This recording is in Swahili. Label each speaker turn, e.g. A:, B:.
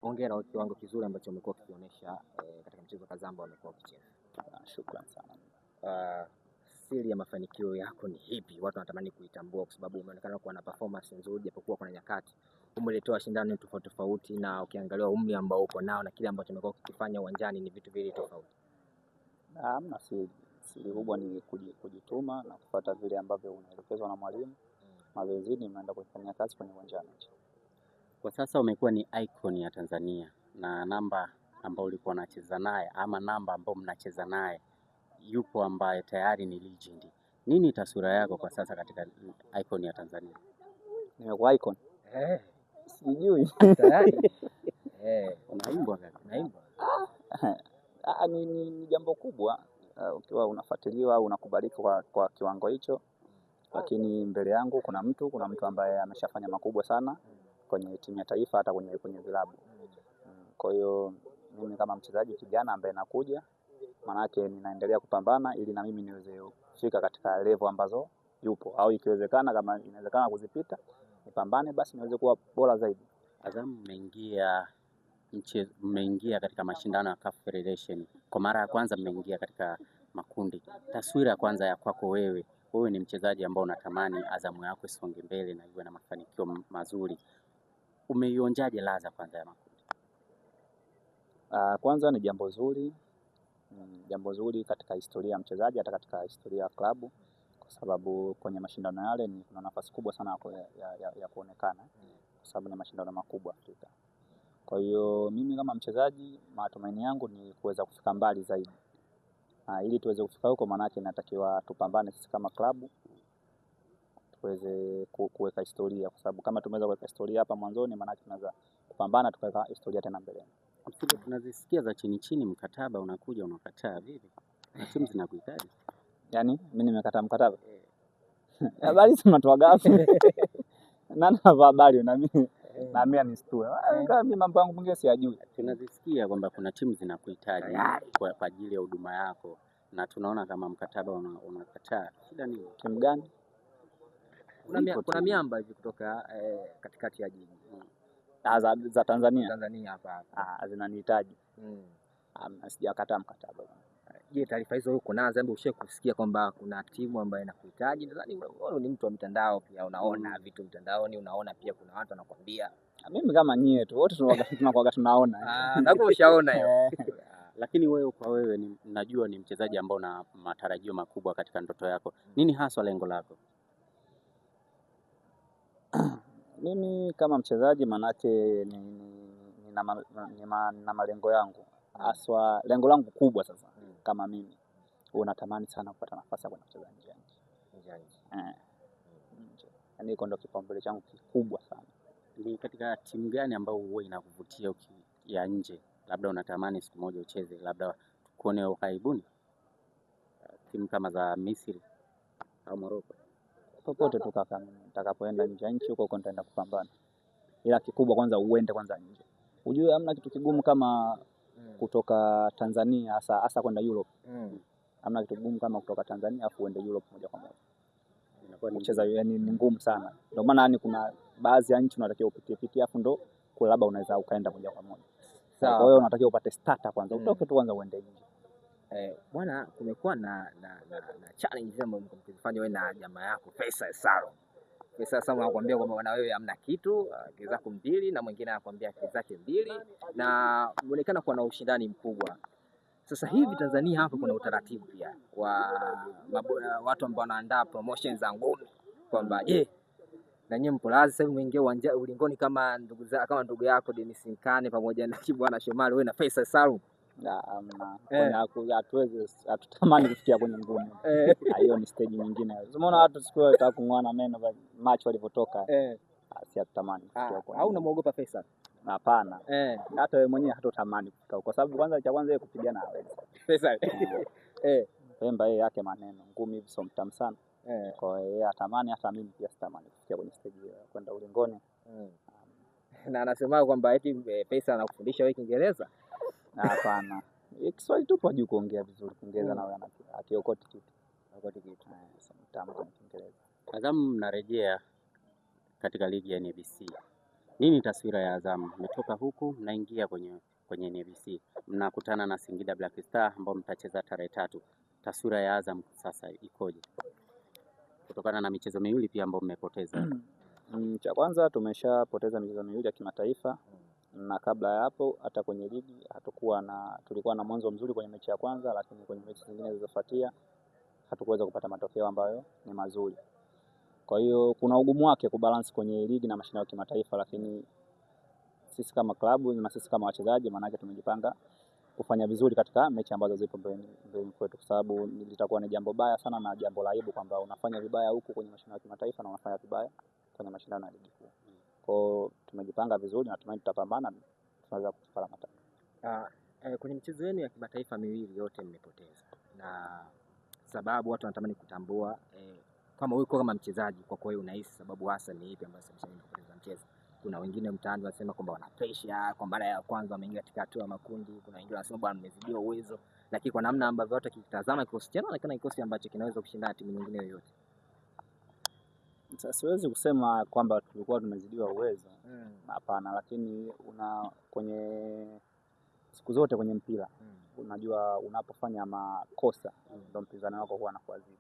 A: Hongera kwa kiwango kizuri ambacho umekuwa ukionyesha katika mchezo kadhaa ambao umekuwa ukicheza.
B: Shukrani sana.
A: Siri ya mafanikio yako ni ipi? Watu wanatamani kuitambua kwa sababu umeonekana kuwa na performance nzuri japokuwa kuna nyakati umeletoa shindano tofauti tofauti, na ukiangalia umri ambao uko nao na kile ambacho umekuwa ukifanya uwanjani ni vitu viwili tofauti.
B: Hamna siri. Siri kubwa ni kujituma na kufuata vile ambavyo unaelekezwa na mwalimu. Mazoezini unaenda kufanya kazi kwenye uwanjani.
C: Kwa sasa umekuwa ni icon ya Tanzania, na namba ambao ulikuwa unacheza naye ama namba ambao mnacheza naye yupo ambaye tayari ni legend. Nini taswira yako kwa sasa katika icon ya Tanzania?
B: Nimekuwa icon. Sijui.
A: Tayari.
C: Unaimbwa kaka.
A: Unaimbwa.
B: Ni jambo kubwa ukiwa unafuatiliwa au unakubalika kwa kiwango hicho, lakini mbele yangu kuna mtu ambaye ameshafanya makubwa sana kwenye timu ya taifa, hata kwenye vilabu. Kwa hiyo mimi kama mchezaji kijana ambaye nakuja, manake ninaendelea kupambana ili na mimi niweze kufika katika level ambazo yupo, au ikiwezekana kama inawezekana kuzipita nipambane basi niweze kuwa bora zaidi.
C: Azam mmeingia katika mashindano ya CAF Federation. Kwa mara ya kwanza mmeingia katika makundi. Taswira ya kwanza ya kwako wewe ni mchezaji ambao unatamani Azamu yako isonge mbele na iwe na mafanikio mazuri. Umeionjaje ladha kwanza ya makundi?
B: Kwanza ni jambo zuri katika historia ya mchezaji, hata katika historia ya klabu, kwa sababu kwenye mashindano yale kuna nafasi kubwa sana ya kuonekana, kwa sababu ni mashindano makubwa Afrika. Kwa hiyo mimi kama mchezaji matumaini yangu ni kuweza kufika mbali zaidi. Ili tuweze kufika huko, maana yake inatakiwa tupambane sisi kama klabu tuweze kuweka historia, kwa sababu kama tumeweza kuweka historia hapa mwanzoni, maana yake tunaweza kupambana tukaweka historia tena mbele.
C: Tunazisikia za chini mkataba unakuja unakataa vipi? Na timu zinakuhitaji.
B: Yaani mimi nimekataa mkataba. Habari zinatoa gafi. Nani habari na mimi nisitue. Kama mimi mambo yangu mwingine siyajui.
C: Tunazisikia kwamba kuna timu zinakuhitaji kwa ajili ya huduma yako, na tunaona kama mkataba unakataa. Shida nini?
B: Timu gani?
A: Kuna miamba hivi kutoka katikati ya jiji.
B: Za Tanzania.
A: Tanzania hapa.
B: Zinanihitaji. Sijakataa mkataba.
A: Je, taarifa hizo huko nazo hebu ushe kusikia kwamba kuna timu ambayo inakuhitaji? Nadhani wewe ni mtu wa mitandao pia, unaona vitu mtandaoni, unaona pia kuna watu wanakuambia.
B: Mimi kama nyie tu wote tunakuwa tunaona.
A: Na ushaona hiyo.
C: Lakini wewe kwa wewe najua ni mchezaji ambao una matarajio makubwa katika ndoto yako. Nini haswa lengo lako?
B: Mimi kama mchezaji manake nina malengo yangu. Haswa lengo langu kubwa sasa kama mimi unatamani sana kupata nafasi ya kwenda kucheza nje. Yaani iko ndo kipaumbele changu kikubwa sana.
C: Ni katika timu gani ambayo huwa inakuvutia ya nje? Labda unatamani siku moja ucheze, labda tukuone ukaibuni timu kama za Misri au Morocco?
B: Popote tu kaka, nitakapoenda nje ya nchi huko nitaenda kupambana. Ila kikubwa kwanza uende kwanza nje. Ujue hamna kitu kigumu kama kutoka Tanzania hasa kwenda Europe. Hamna kitu kigumu kama kutoka Tanzania afu uende Europe moja kwa moja. Inakuwa kucheza yani ni ngumu sana. Ndio maana yani kuna baadhi ya nchi unatakiwa upitie afu ndo kwa labda unaweza ukaenda moja kwa moja. Kwa hiyo unatakiwa upate starter kwanza. Utoke tu kwanza uende nje.
A: Bwana, kumekuwa na challenge ambayo mkifanya wewe na jamaa yako Faisal Salum. Faisal Salum anakuambia kwamba bwana wewe hamna kitu, akili zako mbili, na mwingine anakuambia akili zake mbili, na inaonekana kuwa na ushindani mkubwa. Sasa hivi Tanzania hapa kuna utaratibu pia wa watu ambao wanaandaa promotion za ngumi, kwamba na nyinyi mpo lazima sasa muingie ulingoni kama ndugu yako Dennis Nkane pamoja na Bwana Shomari, wewe na Faisal Salum.
B: Hatutamani kufikia kwenye ngumi. Hiyo ni stage nyingine. Umeona watu siku wanataka kung'oana meno match walivyotoka. Si hatutamani kufikia kwa.
A: Au unamuogopa Faisal?
B: Hapana. Hata wewe mwenyewe hatotamani kufika, kwa sababu kwanza cha kwanza yeye kupigana hawezi.
A: Faisal.
B: Pemba yeye yake maneno ngumi hivi sio mtamu sana. Kwa hiyo yeye atamani, hata mimi pia sitamani kufikia kwenye stage ya kwenda ulingoni.
A: Na anasema kwamba eti Faisal anakufundisha wewe Kiingereza?
B: Hapana. Kiswahili tu kwa juu kuongea vizuri, Kiingereza na wewe akiokoti kitu. Mtamu kwa Kiingereza.
C: Azamu mnarejea katika ligi ya NBC. Nini taswira ya Azam? Mmetoka huku mnaingia kwenye NBC, mnakutana na Singida Black Star ambao mtacheza tarehe 3. Taswira ya Azam sasa ikoje kutokana na michezo miwili pia ambao mmepoteza?
B: Cha kwanza tumeshapoteza michezo miwili ya kimataifa, na kabla ya hapo hata kwenye ligi tulikuwa na mwanzo mzuri kwenye mechi ya kwanza, lakini kwenye mechi zingine zilizofuatia hatukuweza kupata matokeo ambayo ni mazuri. Kwa hiyo kuna ugumu wake kubalance kwenye ligi na mashindano ya kimataifa, lakini sisi kama klabu na sisi kama wachezaji maana yake tumejipanga kufanya vizuri katika mechi ambazo zipo mbele kwetu, kwa sababu litakuwa ni jambo baya sana na jambo la aibu kwamba unafanya vibaya huku kwenye mashindano ya kimataifa na unafanya vibaya kwenye mashindano ya ligi kuu. Kwa hiyo tumejipanga vizuri na tumaini tutapambana, tunaweza kupata matokeo.
A: Kwenye michezo yenu ya kimataifa miwili yote mmepoteza, na sababu watu wanatamani kutambua kama wewe kama mchezaji, kwa kweli unahisi sababu hasa ni ipi ambayo sababisha kupoteza mchezo? Kuna wengine mtaani wanasema kwamba wana pressure kwa mara ya kwanza wameingia katika hatua ya makundi. Kuna wengine wanasema bwana mmezidiwa uwezo, lakini kwa namna ambavyo watu kitazama kikosi chenu inaonekana kikosi ambacho kinaweza kushindana timu nyingine yoyote.
B: Sasa siwezi kusema kwamba tulikuwa tumezidiwa uwezo, hapana, lakini kwenye siku zote kwenye mpira unajua unapofanya makosa ndio mpinzani wako huwa anakuadhibu.